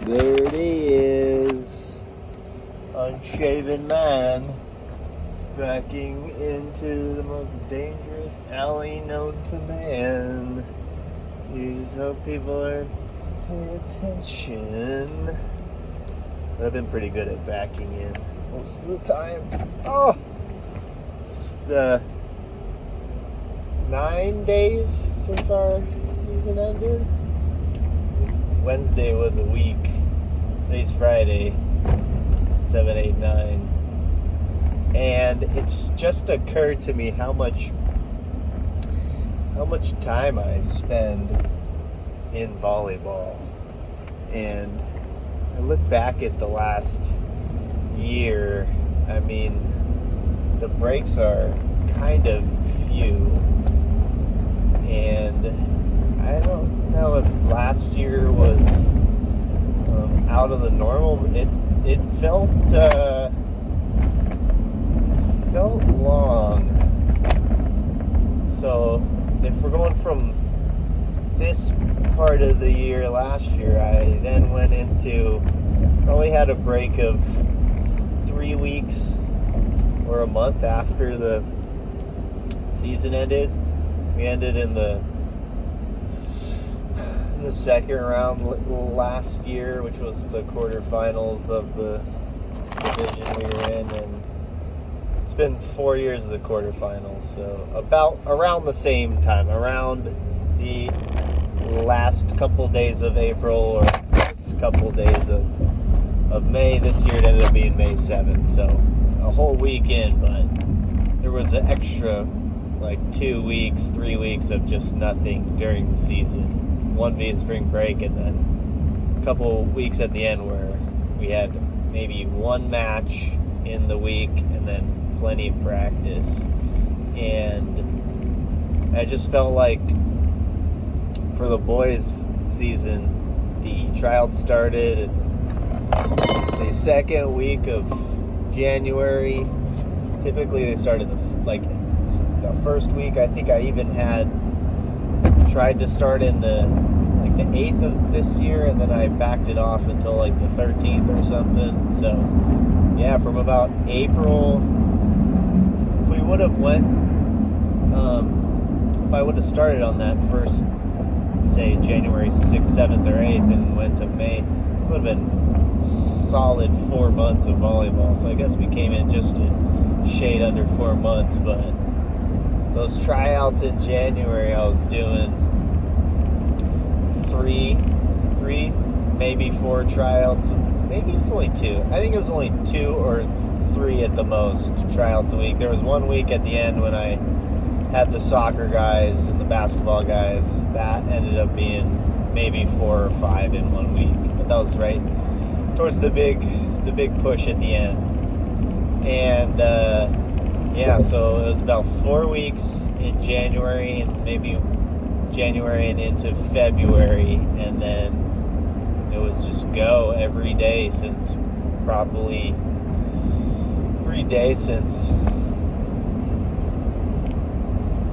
There it is. Unshaven man backing into the most dangerous alley known to man. You just hope people are paying attention. But I've been pretty good at backing in most of the time. Oh! It's 9 days since our season ended. Wednesday was a week. Today's Friday. 7, 8, 9. And it's just occurred to me how much time I spend in volleyball. And I look back at the last year. I mean, the breaks are kind of few. And I don't know if last year was out of the normal. It felt long. So if we're going from this part of the year last year, I then went into, probably had a break of 3 weeks or a month after the season ended. We ended in the second round last year, which was the quarterfinals of the division we were in, and it's been 4 years of the quarterfinals, so around the same time, around the last couple days of April or first couple days of May. This year it ended up being May 7th, so a whole week in, but there was an extra 2 weeks, 3 weeks of just nothing during the season. One being spring break, and then a couple weeks at the end where we had maybe one match in the week and then plenty of practice. And I just felt like for the boys' season, the tryouts started in, say, second week of January. Typically they started the first week. I think I even had tried to start in the 8th of this year, and then I backed it off until the 13th or something. So yeah, from about April, if we would have if I would have started on that first, say, January 6th, 7th, or 8th and went to May, it would have been solid 4 months of volleyball. So I guess we came in just a shade under 4 months, but those tryouts in January, I was doing three, maybe 4 tryouts. Maybe it's only 2. I think it was only 2 or 3 at the most tryouts a week. There was 1 week at the end when I had the soccer guys and the basketball guys. That ended up being maybe 4 or 5 in 1 week. But that was right towards the big push at the end. And yeah, so it was about 4 weeks in January, and maybe January and into February, and then it was just go every day since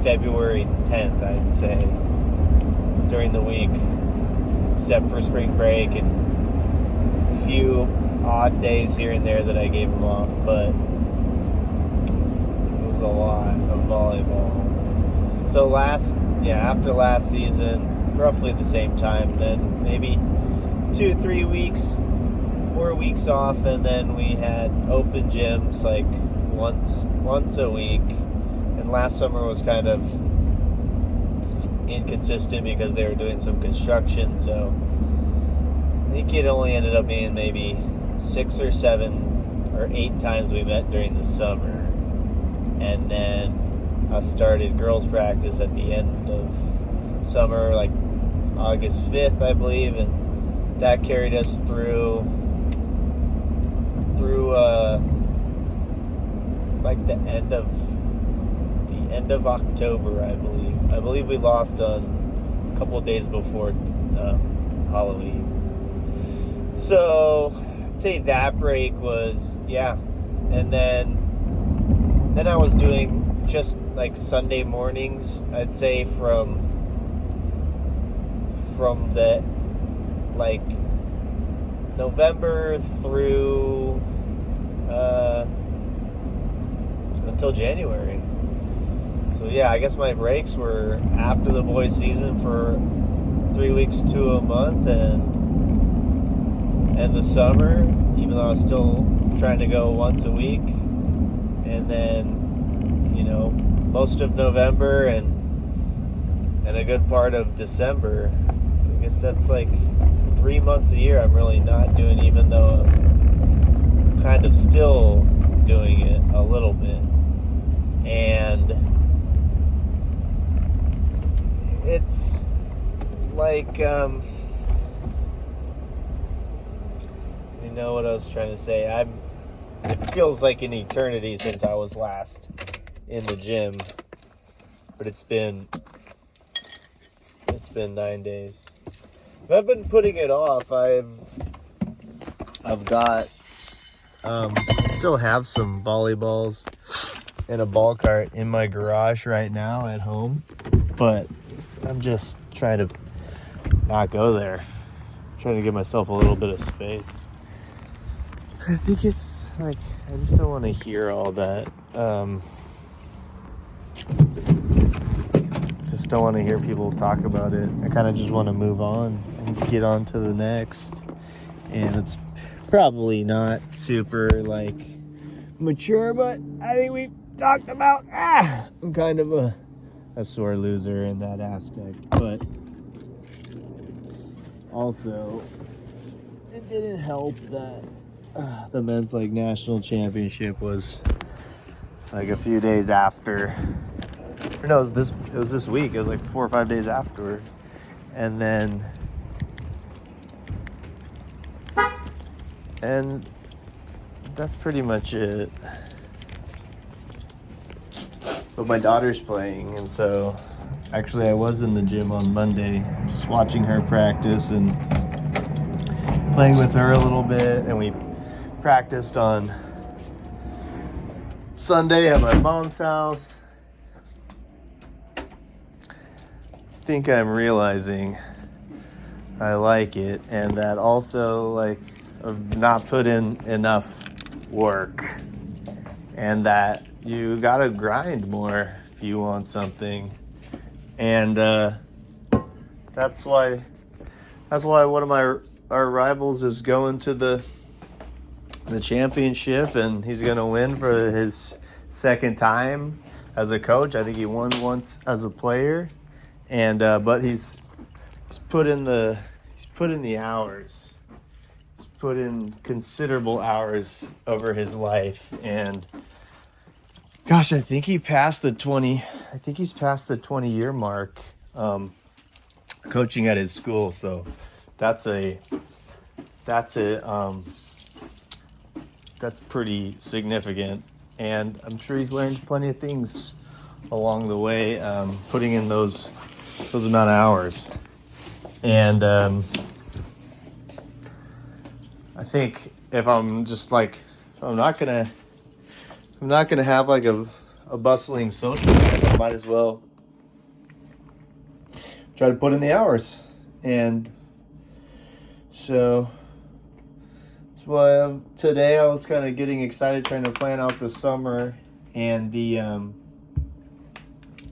February 10th, I'd say, during the week, except for spring break and a few odd days here and there that I gave them off, but it was a lot of volleyball. So after last season, roughly the same time, then maybe 2, 3 weeks, 4 weeks off, and then we had open gyms once a week. And last summer was kind of inconsistent because they were doing some construction, so I think it only ended up being maybe 6 or 7 or 8 times we met during the summer. And then I started girls practice at the end of summer, August 5th, I believe, and that carried us through the end of October, I believe. I believe we lost on a couple of days before Halloween. So I'd say that break was, yeah. And then I was doing just Sunday mornings, I'd say from the November through until January. So yeah, I guess my breaks were after the boys' season for 3 weeks to a month, and the summer, even though I was still trying to go once a week, and then most of November and a good part of December. So I guess that's like 3 months a year I'm really not doing, even though I'm kind of still doing it a little bit. And it's like, what I was trying to say. It feels like an eternity since I was last in the gym, but it's been 9 days. But I've been putting it off. I've got still have some volleyballs and a ball cart in my garage right now at home, but I'm just trying to not go there. I'm trying to give myself a little bit of space. I think it's like I just don't want to hear all that. Just don't want to hear people talk about it. I kind of just want to move on and get on to the next. And it's probably not super like mature, but I think we talked about I'm kind of a sore loser in that aspect. But also it didn't help that the men's like national championship was like a few days after. Or no, it was this week. It was like 4 or 5 days after. And that's pretty much it. But my daughter's playing, and so actually I was in the gym on Monday just watching her practice and playing with her a little bit, and we practiced on Sunday at my mom's house. I think I'm realizing I like it, and that also like I've not put in enough work, and that you gotta grind more if you want something. And that's why one of our rivals is going to the championship, and he's gonna win for his second time as a coach. I think he won once as a player, and but he's put in the hours. He's put in considerable hours over his life, and gosh, I think he's past the 20-year mark coaching at his school. So that's pretty significant, and I'm sure he's learned plenty of things along the way, putting in those amount of hours. And I think if I'm not gonna have like a bustling social life, I might as well try to put in the hours. And so that's why today I was kind of getting excited, trying to plan out the summer and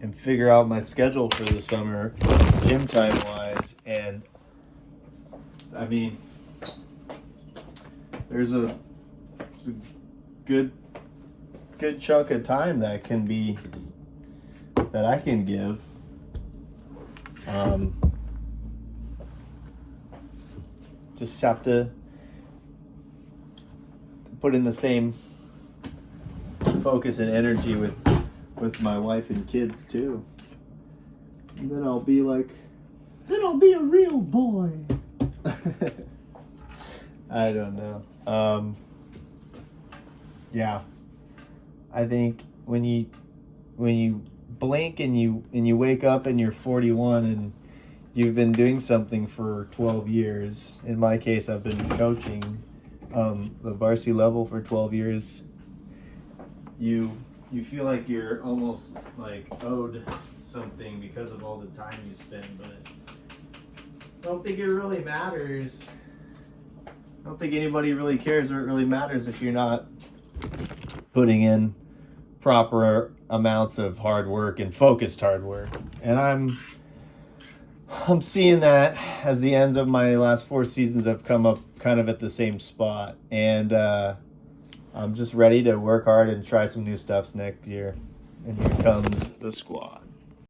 and figure out my schedule for the summer, gym time wise. And I mean, there's a good chunk of time that I can give. Just have to put in the same focus and energy with my wife and kids too. And then I'll be a real boy. I don't know. Yeah. I think when you blink and you wake up and you're 41 and you've been doing something for 12 years. In my case, I've been coaching the varsity level for 12 years. You feel like you're almost like owed something because of all the time you spend, but I don't think it really matters. I don't think anybody really cares or it really matters if you're not putting in proper amounts of hard work and focused hard work. And I'm seeing that as the ends of my last 4 seasons have come up kind of at the same spot. And I'm just ready to work hard and try some new stuffs next year. And here comes the squad.